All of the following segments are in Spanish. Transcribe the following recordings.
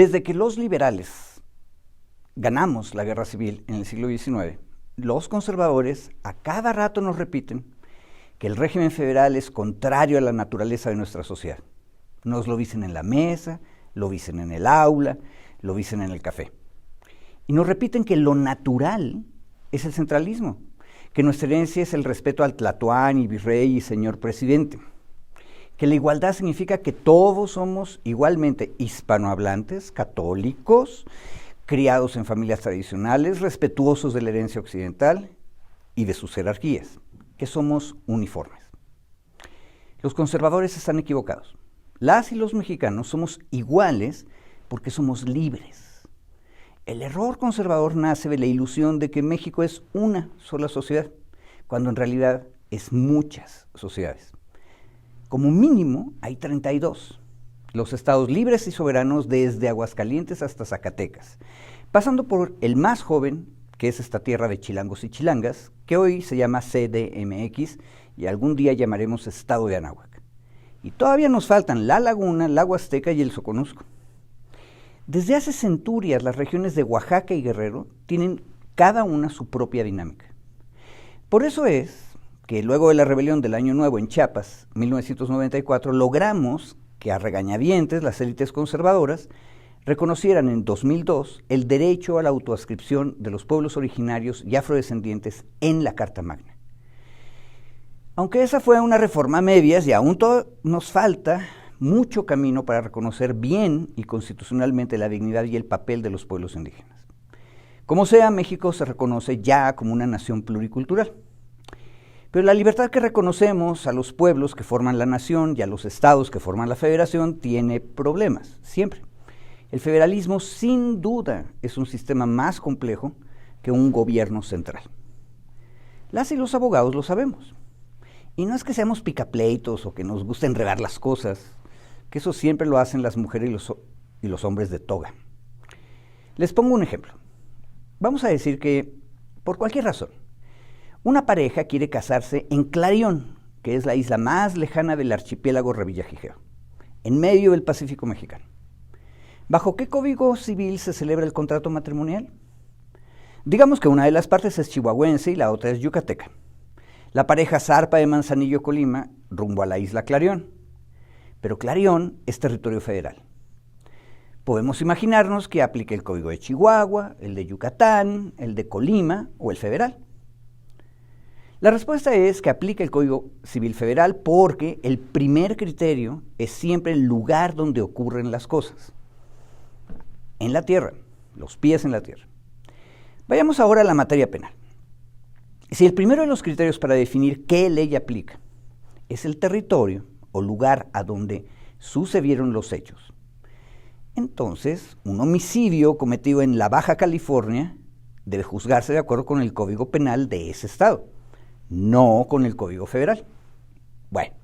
Desde que los liberales ganamos la guerra civil en el siglo XIX, los conservadores a cada rato nos repiten que el régimen federal es contrario a la naturaleza de nuestra sociedad. Nos lo dicen en la mesa, lo dicen en el aula, lo dicen en el café. Y nos repiten que lo natural es el centralismo, que nuestra herencia es el respeto al tlatoán y virrey y señor presidente, que la igualdad significa que todos somos igualmente hispanohablantes, católicos, criados en familias tradicionales, respetuosos de la herencia occidental y de sus jerarquías, que somos uniformes. Los conservadores están equivocados. Las y los mexicanos somos iguales porque somos libres. El error conservador nace de la ilusión de que México es una sola sociedad, cuando en realidad es muchas sociedades. Como mínimo hay 32, los estados libres y soberanos desde Aguascalientes hasta Zacatecas, pasando por el más joven, que es esta tierra de chilangos y chilangas, que hoy se llama CDMX y algún día llamaremos Estado de Anáhuac. Y todavía nos faltan la Laguna, la Huasteca y el Soconusco. Desde hace centurias las regiones de Oaxaca y Guerrero tienen cada una su propia dinámica. Por eso es que luego de la rebelión del Año Nuevo en Chiapas, 1994, logramos que a regañadientes las élites conservadoras reconocieran en 2002 el derecho a la autoadscripción de los pueblos originarios y afrodescendientes en la Carta Magna. Aunque esa fue una reforma a medias y aún nos falta mucho camino para reconocer bien y constitucionalmente la dignidad y el papel de los pueblos indígenas. Como sea, México se reconoce ya como una nación pluricultural. Pero la libertad que reconocemos a los pueblos que forman la nación y a los estados que forman la federación tiene problemas, siempre. El federalismo sin duda es un sistema más complejo que un gobierno central. Las y los abogados lo sabemos. Y no es que seamos picapleitos o que nos guste enredar las cosas, que eso siempre lo hacen las mujeres y los hombres de toga. Les pongo un ejemplo. Vamos a decir que, por cualquier razón, una pareja quiere casarse en Clarión, que es la isla más lejana del archipiélago Revillagigedo, en medio del Pacífico mexicano. ¿Bajo qué código civil se celebra el contrato matrimonial? Digamos que una de las partes es chihuahuense y la otra es yucateca. La pareja zarpa de Manzanillo, Colima, rumbo a la isla Clarión. Pero Clarión es territorio federal. Podemos imaginarnos que aplique el código de Chihuahua, el de Yucatán, el de Colima o el federal. La respuesta es que aplica el Código Civil Federal porque el primer criterio es siempre el lugar donde ocurren las cosas. En la tierra, los pies en la tierra. Vayamos ahora a la materia penal. Si el primero de los criterios para definir qué ley aplica es el territorio o lugar a donde sucedieron los hechos, entonces un homicidio cometido en la Baja California debe juzgarse de acuerdo con el Código Penal de ese estado, no con el Código Federal. Bueno,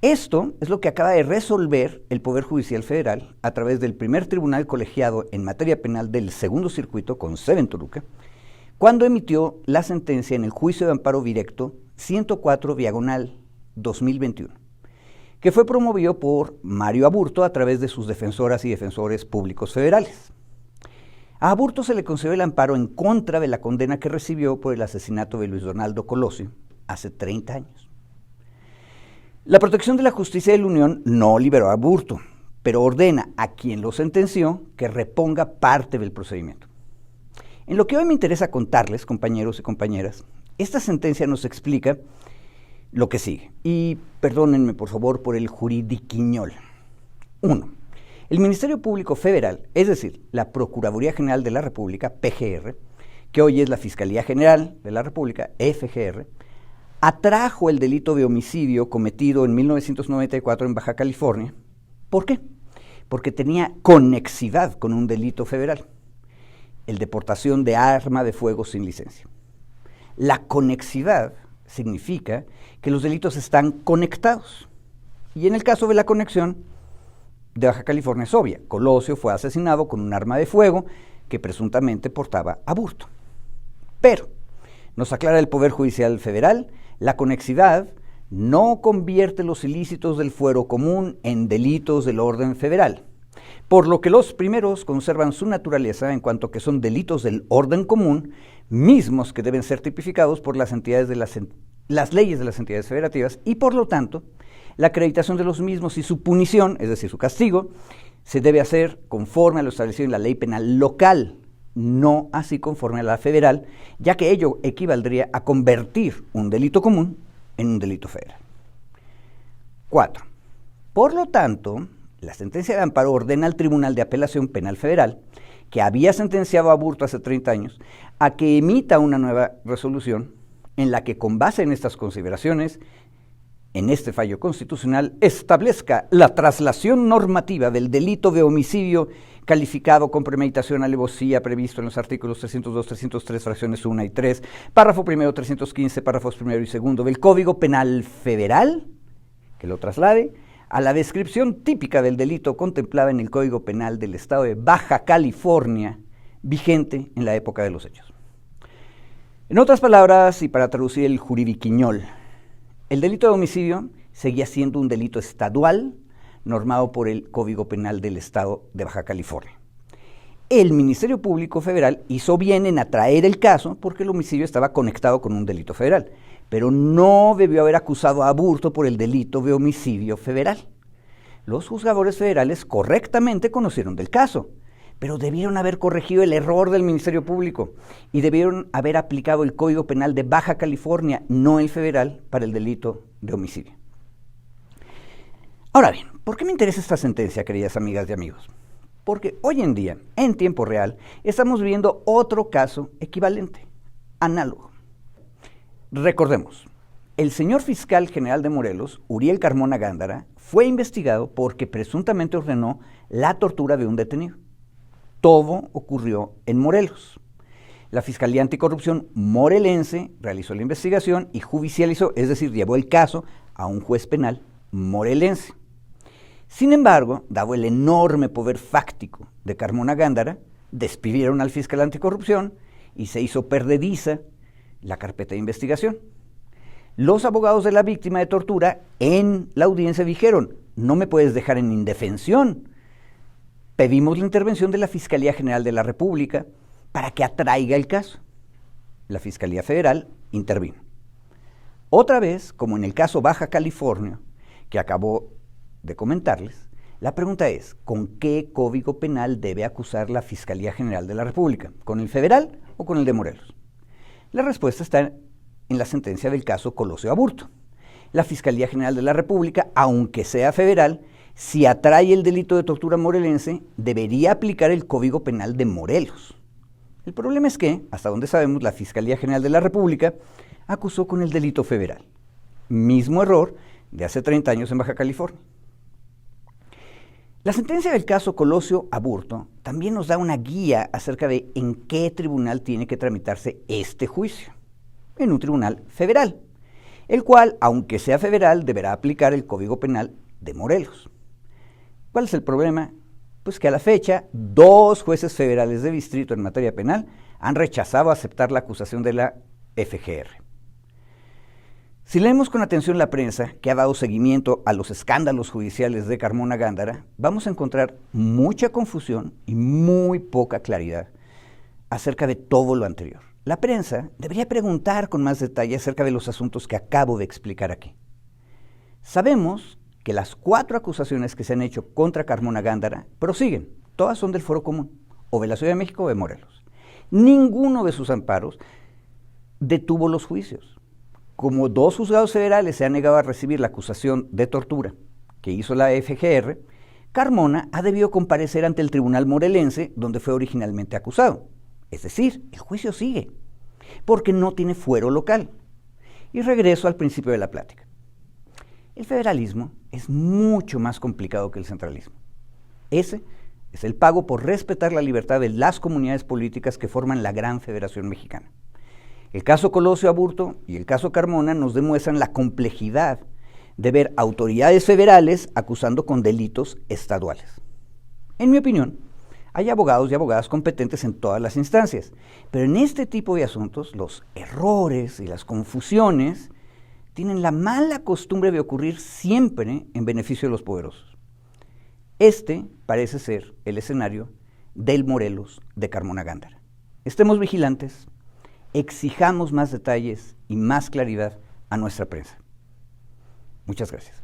esto es lo que acaba de resolver el Poder Judicial Federal a través del primer tribunal colegiado en materia penal del Segundo Circuito con sede en Toluca, cuando emitió la sentencia en el juicio de amparo directo 104/2021, que fue promovido por Mario Aburto a través de sus defensoras y defensores públicos federales. A Aburto se le concedió el amparo en contra de la condena que recibió por el asesinato de Luis Donaldo Colosio hace 30 años. La protección de la justicia de la Unión no liberó a Aburto, pero ordena a quien lo sentenció que reponga parte del procedimiento. En lo que hoy me interesa contarles, compañeros y compañeras, esta sentencia nos explica lo que sigue. Y perdónenme, por favor, por el juridiquiñol. 1. El Ministerio Público Federal, es decir, la Procuraduría General de la República, PGR, que hoy es la Fiscalía General de la República, FGR, atrajo el delito de homicidio cometido en 1994 en Baja California. ¿Por qué? Porque tenía conexidad con un delito federal, el de portación de arma de fuego sin licencia. La conexidad significa que los delitos están conectados. Y en el caso de la conexión de Baja California es obvia. Colosio fue asesinado con un arma de fuego que presuntamente portaba Aburto. Pero, nos aclara el Poder Judicial Federal, la conexidad no convierte los ilícitos del fuero común en delitos del orden federal. por lo que los primeros conservan su naturaleza en cuanto que son delitos del orden común, mismos que deben ser tipificados por las leyes de las entidades federativas, y por lo tanto, la acreditación de los mismos y su punición, es decir, su castigo, se debe hacer conforme a lo establecido en la ley penal local, no así conforme a la federal, ya que ello equivaldría a convertir un delito común en un delito federal. 4. Por lo tanto, la sentencia de amparo ordena al Tribunal de Apelación Penal Federal, que había sentenciado a Aburto hace 30 años, a que emita una nueva resolución en la que, con base en estas consideraciones, en este fallo constitucional, establezca la traslación normativa del delito de homicidio calificado con premeditación, alevosía, previsto en los artículos 302, 303, fracciones 1 y 3, párrafo primero, 315, párrafos primero y segundo del Código Penal Federal, que lo traslade a la descripción típica del delito contemplada en el Código Penal del Estado de Baja California, vigente en la época de los hechos. En otras palabras, y para traducir el juridiquiñol, el delito de homicidio seguía siendo un delito estadual normado por el Código Penal del Estado de Baja California. El Ministerio Público Federal hizo bien en atraer el caso porque el homicidio estaba conectado con un delito federal, pero no debió haber acusado a Aburto por el delito de homicidio federal. Los juzgadores federales correctamente conocieron del caso, pero debieron haber corregido el error del Ministerio Público y debieron haber aplicado el Código Penal de Baja California, no el federal, para el delito de homicidio. Ahora bien, ¿por qué me interesa esta sentencia, queridas amigas y amigos? Porque hoy en día, en tiempo real, estamos viviendo otro caso equivalente, análogo. Recordemos, el señor fiscal general de Morelos, Uriel Carmona Gándara, fue investigado porque presuntamente ordenó la tortura de un detenido. Todo ocurrió en Morelos. La Fiscalía Anticorrupción morelense realizó la investigación y judicializó, es decir, llevó el caso a un juez penal morelense. Sin embargo, dado el enorme poder fáctico de Carmona Gándara, despidieron al fiscal anticorrupción y se hizo perdediza la carpeta de investigación. Los abogados de la víctima de tortura en la audiencia dijeron: no me puedes dejar en indefensión. Pedimos la intervención de la Fiscalía General de la República para que atraiga el caso. La Fiscalía Federal intervino. Otra vez, como en el caso Baja California, que acabo de comentarles, la pregunta es: ¿con qué código penal debe acusar la Fiscalía General de la República? ¿Con el federal o con el de Morelos? La respuesta está en la sentencia del caso Colosio Aburto. La Fiscalía General de la República, aunque sea federal, si atrae el delito de tortura morelense, debería aplicar el Código Penal de Morelos. El problema es que, hasta donde sabemos, la Fiscalía General de la República acusó con el delito federal. Mismo error de hace 30 años en Baja California. La sentencia del caso Colosio Aburto también nos da una guía acerca de en qué tribunal tiene que tramitarse este juicio. En un tribunal federal, el cual, aunque sea federal, deberá aplicar el Código Penal de Morelos. ¿Cuál es el problema? Pues que a la fecha, 2 jueces federales de distrito en materia penal han rechazado aceptar la acusación de la FGR. Si leemos con atención la prensa que ha dado seguimiento a los escándalos judiciales de Carmona Gándara, vamos a encontrar mucha confusión y muy poca claridad acerca de todo lo anterior. La prensa debería preguntar con más detalle acerca de los asuntos que acabo de explicar aquí. Sabemos que las 4 acusaciones que se han hecho contra Carmona Gándara prosiguen. Todas son del Foro Común, o de la Ciudad de México o de Morelos. Ninguno de sus amparos detuvo los juicios. Como 2 juzgados federales se han negado a recibir la acusación de tortura que hizo la FGR, Carmona ha debido comparecer ante el tribunal morelense donde fue originalmente acusado. Es decir, el juicio sigue, porque no tiene fuero local. Y regreso al principio de la plática. El federalismo es mucho más complicado que el centralismo. Ese es el pago por respetar la libertad de las comunidades políticas que forman la gran Federación Mexicana. El caso Colosio Aburto y el caso Carmona nos demuestran la complejidad de ver autoridades federales acusando con delitos estaduales. En mi opinión, hay abogados y abogadas competentes en todas las instancias, pero en este tipo de asuntos los errores y las confusiones tienen la mala costumbre de ocurrir siempre en beneficio de los poderosos. Este parece ser el escenario del Morelos de Carmona Gándara. Estemos vigilantes, exijamos más detalles y más claridad a nuestra prensa. Muchas gracias.